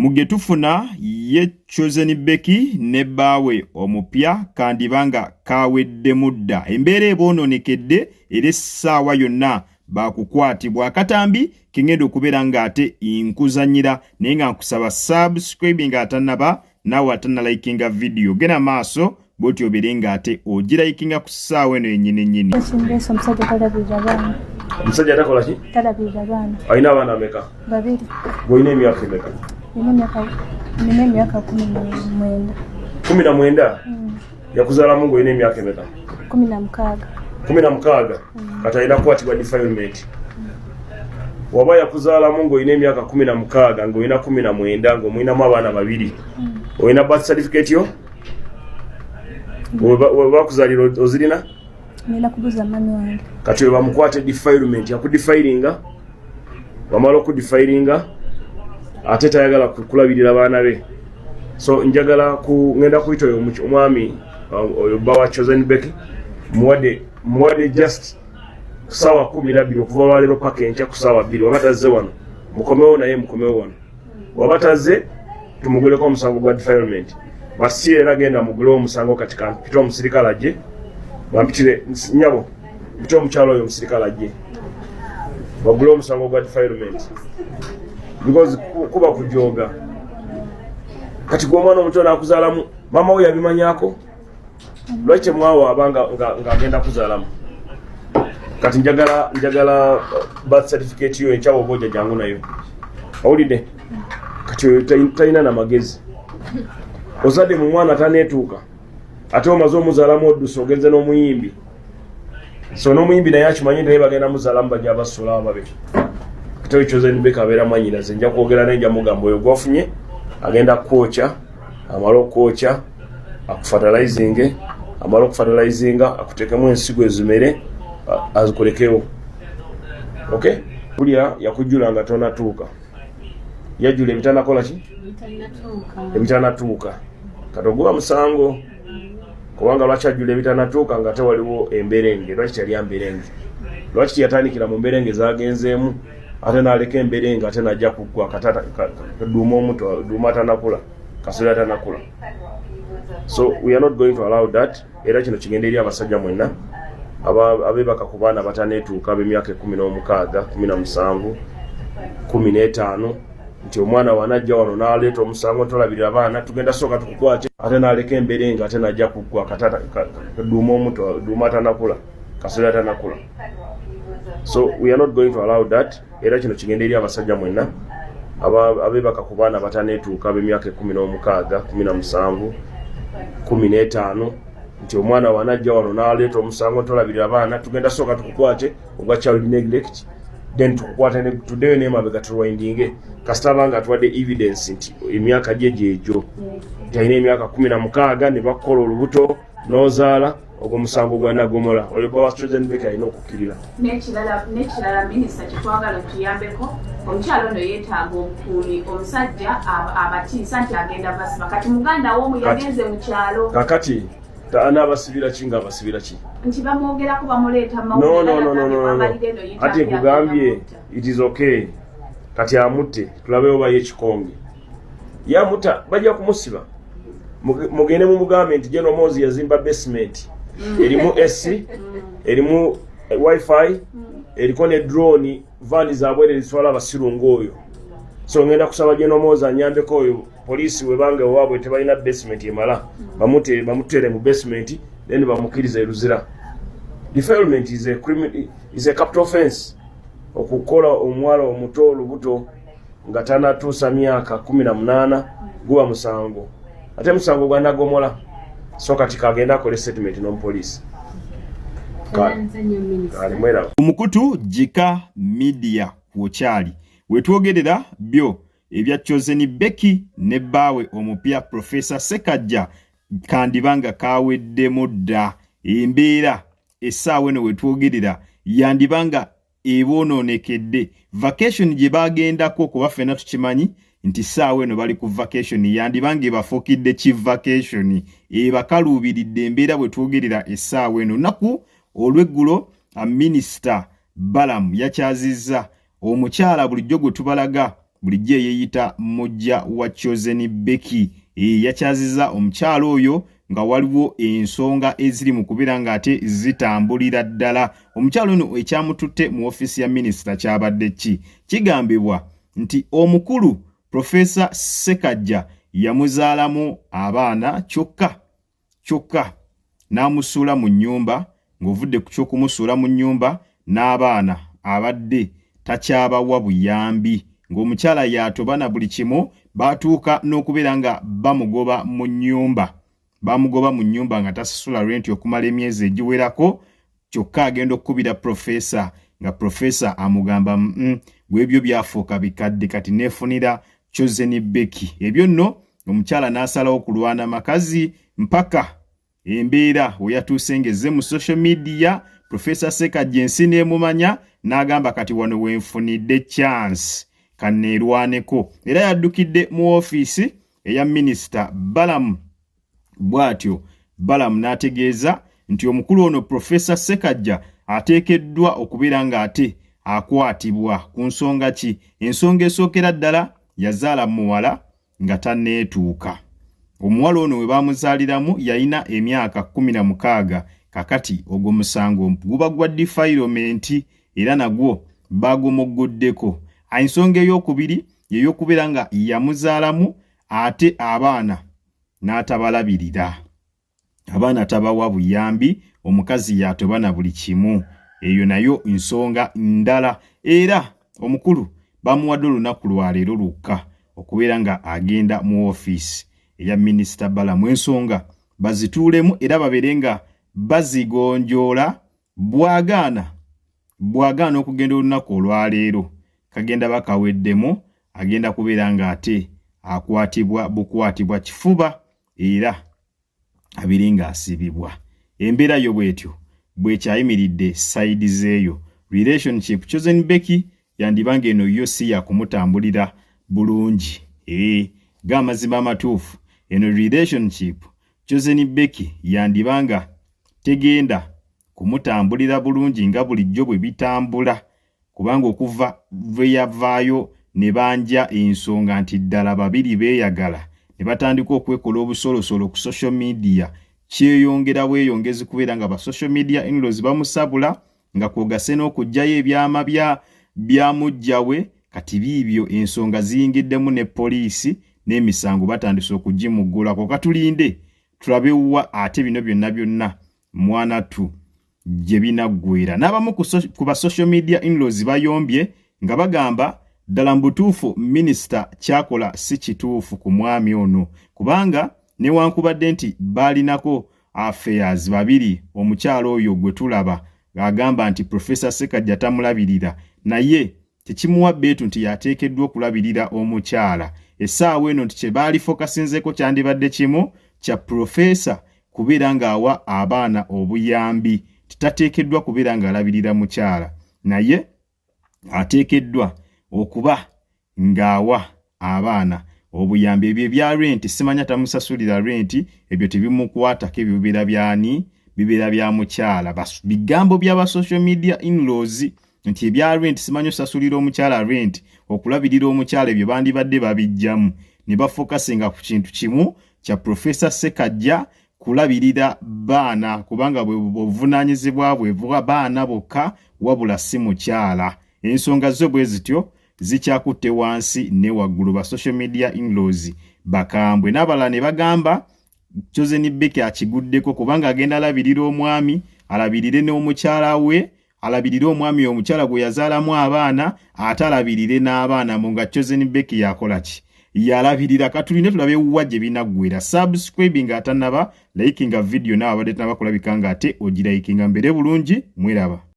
Mugetufuna ye Chosen Becky ne bawe omupya kandibanga kawedde mudda embeera eboononekedde era essaawa yonna bakukwatibwa akatambi kengendo okubeera ng'ate nkuzanyira naye nga nkusaba subscribe ng'atanaba naawe atanalikinga video gena maaso bw'otyo obeere ng'ate ogirayikinga ku ssaawa eno yennyini. Omusajja takola ki? Talabirira abaana. Alina abaana ameka? 2. Gw'olina emyaka emeka? Nina emyaka 19. 19? Yakuzaalamu ng'olina emyaka emeka? 16. 16? Kati alina kukwatibwa defilement. Waba yakuzaalamu ng'olina emyaka 16 ng'olina 19 ng'omulinamu abaana 2. Olina birth certificate yo? Bakuzaalira ozirina? Nina kubuza mami wange. Kati bamukwate defilement yakudefiringa wamala okudefiringa ate tayagala kulabirira baana be. So njagala ngenda kuyita oyo omwami oyo bawa Chosen Becky muwade just sawa 12 okuva walero paka enkya ku sawa 2 wabataze wano mukomewo naye mukomewo wano wabataze tumuguleko omusango gwa defilement basi era genda mugulewo omusango kati kampita omusirikale ajje bampitire nyabo mpita omukyalo oyo omusirikale ajje bagule omusango gwa defilement because kuba kujoga kati gwe omwana omuto n'akuzaalamu mama we yabimanyako lwaki mwawo abanga ng'agenda kuzaalamu kati njagala birth certificate yo enkyawo oba ojja jangu nayo awulidde kati oyo talina n'amagezi ozadde mu mwana taneetuuka ate omaze omuzaalamu oddusa ogenze n'omuyimbi so n'omuyimbi naye akimanyi naye bagenda muzaalamu bajja abasula ababe kati oyo Chosen Becky abeera mwanyinaze nja kwogera naye nja mugamba oyo gwafunye agenda kwokya amala okwokya akufatalizinge amala okufatalizinga akuteekemu ensigo ezimere azikolekewo okay kulya yakujjula nga tonatuuka yajjula ebitanakola ki ebitanatuuka kati oguba musango kubanga lwaki ajjula ebitanatuuka nga tewaliwo emberenge lwaki tyali amberenge lwaki yatandikira mu mberenge zagenzeemu ate n'aleka emberenge ate najja kuggwa duuma omuto duuma atanakula kasoli atanakula. So we are not going to allow that. Era kino kigenda eri abasajja mwenna abebaka ku baana bataneetuuka ab'emyaka 16 17 15 nti omwana wanajja wano n'aleeta omusango tolabirira abaana tugenda sooka tukukwate ate n'aleka emberenge ate najja kuggwa duuma omuto duuma atanakula kasoli atanakula. So we are not going to allow that. Era kino kigenda eri abasajja mwenna abebaka ku baana bataneetuuka ab'emyaka 16 17 15 nti omwana wanajja wano n'aleeta omusango tolabirira abaana tugenda sooka tukukwate ogwa child neglect then tukukwate tuddeyo n'emabega tulwindinge kasita abanga atuwadde evidence nti emyaka gye gyegyo nti alina emyaka 16 ne bakola olubuto n'ozaala ogwo musango gwa nagomola oyo bawa Chosen Becky alina okukkirira. N'ekirala minisita kyetwagala tuyambeko omukyalo ono yeetaaga obukuumi omusajja abatiisa nti agenda basiba kati muganda w'omu yagenze mu kyalo kakati anaabasibira ki ng'abasibira ki nti bamwogerako bamuleeta mawulire ati nkugambye it is okay kati amutte tulabewo baye ekikonge yamuta bajja kumusiba mugende mumugambe nti General Mozi yazimba basement erimu AC erimu wifi eriko ne drone vani zabwere zitwala abasirungu oyo so ngenda kusaba General Mozi anyambeko oyo poliisi webanga waabwe tebalina basement emala bamutere mu basement then bamukiriza eruzira. Defilement is a capital offense okukola omwala omuto olubuto nga tanatuusa myaka 18 guba musango ate musango gwa nagomola so kati kagenda akole statement n'omupoliisi. Umukutu Jika Media wokyali wetwogerera byo ebya Chosen Becky ne bawe omupya Professor Sekajja kandibanga kawedde mudda embeera essaawa eno wetwogerera yandibanga eboononekedde vacation gye bagendako kuba ffenna tukimanyi nti ssaawa eno bali ku vacation yandibanga ebafukidde ki vacation ebakaluubiridde embeera bwetwogerera essaawa eno naku olweggulo minisita Balaam yakyazizza omukyala bulijjo gwe tubalaga bulijjo yeeyita mujja wa Chosen Becky yakyaziza omukyalo oyo nga waliwo ensonga eziri mu kubeera ng'ate zitambulira ddala. Omukyalo ono ekyamututte mu ofiisi ya minisita kyabadde ki? Kigambibwa nti omukulu Profesa Ssekajja yamuzaalamu abaana kyokka n'amusuula mu nnyumba, ng'ovudde ku ky'okumusuula mu nnyumba n'abaana abadde takyabawa buyambi, ng'omukyala yatoba na buli kimu, baatuuka n'okubeera nga bamugoba mu nnyumba nga tasasula rent okumala emyezi egiwerako, kyokka agenda okukubira Profesa, nga Profesa amugamba gwebyo byafuuka bikadde, kati neefunira Chosen Becky. Ebyo nno omukyala n'asalawo kulwana makazi mpaka embeera we yatuuse ngeze mu social media. Profesa Ssekajja ensi n'emumanya, n'agamba kati wano wenfunidde chance kanneerwaneko. Era yaddukidde mu ofiisi eya minisita Balamu. Bw'atyo Balamu n'ategeeza nti omukulu ono Profesa Ssekajja ateekeddwa okubeera ng'ate akwatibwa ku nsonga ki? Ensonga esookera ddala yazaala muwala nga tanneetuuka. Omuwala ono we baamuzaaliramu yalina emyaka 16, kakati ogwo musango guba gwa defilement era nagwo bagumogoddeko. Ensonga ey'okubiri y'eyokubeera nga yamuzaalamu ate abaana n'atabalabirira, abaana tabawa buyambi, omukazi yatoba na buli kimu. Eyo nayo nsonga ndala. Era omukulu bamuwadde olunaku lwaleero lukka okubeera nga agenda mu ofiisi eya minisita Balamu, ensonga bazituulemu era babeere nga bazigonjoola. Bwagaana okugenda olunaku olwaleero kagenda bakaweddemu, agenda kubeera ng'ate akwatibwa bukwatibwa kifuba era abeere ng'asibibwa. Embeera yo bwetyo bwekyayimiridde sayidi zeeyo. Relationship Chosen Becky yandibanga eno yo si yakumutambulira bulungi. G'amazima amatuufu, eno relationship Chosen Becky yandibanga tegenda kumutambulira bulungi nga bulijjo bwe bitambula, kubanga okuva bwe yavaayo ne banja ensonga nti ddala babiri beeyagala ne batandika okwekola obusolosolo ku social media, kyeyongera bweyongezi kubeera nga ba social media in-laws bamusabula nga kwogase n'okugjayo ebyama bya mujjawe. Kati biibyo ensonga ziyingiddemu ne poliisi n'emisango batandise okugimuggulako. Katulinde tulabe wa ate bino byonna mwana tu gye binaggwera. N'abamu ku ba social media in-laws bayombye nga bagamba ddala mbutuufu minisita kyakola si kituufu ku mwami ono, kubanga newankubadde nti baalinako affairs babiri, omukyalo oyo gwe tulaba agamba nti Profesa Ssekajja tamulabirira, naye tekimuwa beetu nti yateekeddwa okulabirira omukyala. Essaawa eno nti kye baali fokasinzeko kyandibadde kimu kya Profesa kubeera ng'awa abaana obuyambi. Titateekeddwa kubeera ng'alabirira mukyala, naye ateekeddwa okuba ng'awa abaana obuyambi. Ebyo ebya renti simanya tamusasulira renti, ebyo tebimukwatako, ebyo bibeera byani? Bibeera bya mukyala. Bigambo by'aba social media in-laws nti ebya renti simanya osasulira omukyala renti, okulabirira omukyala, ebyo bandibadde babijjamu ne bafokasinga ku kintu kimu kya Profesa Ssekajja kulabirira baana, kubanga bwe buvunaanyizibwa bwe bwa baana bokka wabula si mukyala. Ensonga zo bwe zityo zikyakutte wansi ne waggulu. Ba social media in-laws bakambwe n'abalala ne bagamba Chosen Becky akiguddeko, kubanga agenda alabirira omwami, alabirire n'omukyala we, alabirire omwami omukyala gwe yazaalamu abaana, ate alabirire n'abaana mu nga Chosen Becky yakola ki? Yalabirira. Katulinde tulabe wa gye binaggwera. Subscribing atanaba, likinga video nawe abadde tanabakulabika ng'ate ogirayikinga. Mbere bulungi, mweraba.